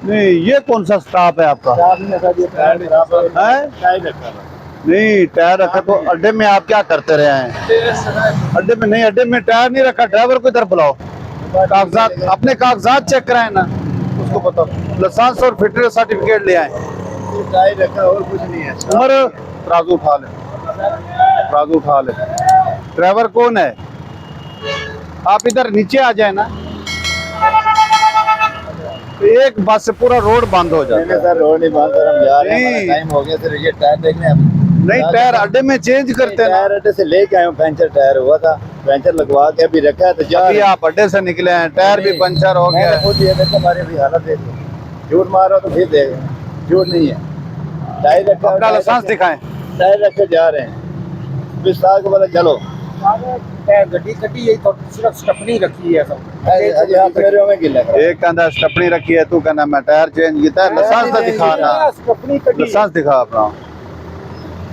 नहीं, ये कौन सा स्टॉप है आपका? है? नहीं, टायर रखा तो अड्डे में आप क्या करते रहे हैं? अड्डे में नहीं, अड्डे में टायर नहीं रखा। ड्राइवर को इधर बुलाओ, कागजात, अपने कागजात चेक कराए ना, उसको बताओ। लाइसेंस और फिटनेस सर्टिफिकेट ले आए। टायर रखा और कुछ नहीं है। उम्र, तराजू उठा ले, तराजू उठा ले। ड्राइवर कौन है? आप इधर नीचे आ जाए ना, एक बस से पूरा रोड बंद हो जाता है। सर रोड नहीं बंद, हम जा रहे हैं, टाइम हो गया। सर ये टायर देखने नहीं, टायर अड्डे में चेंज करते हैं ना। टायर अड्डे से लेके आए हूँ, पंचर टायर हुआ था, पंचर लगवा के अभी रखा है। तो जा अभी आप अड्डे से निकले हैं, टायर भी पंचर हो गया है। खुद ये देखो हमारी अभी हालत देख लो, झूठ मार रहा तो फिर देख, झूठ नहीं है। टायर रखा, अपना लाइसेंस दिखाएं। टायर रख के जा रहे हैं, विस्तार को बोला चलो गड्डी कटी है तो सिर्फ स्टपनी रखी है सब। अभी हाथ मेरे में गिला कर। एक कहना स्टपनी रखी है, तू कहना मैं टायर चेंज किया। लाइसेंस तो दिखा ना, स्टपनी कटी लाइसेंस दिखा अपना।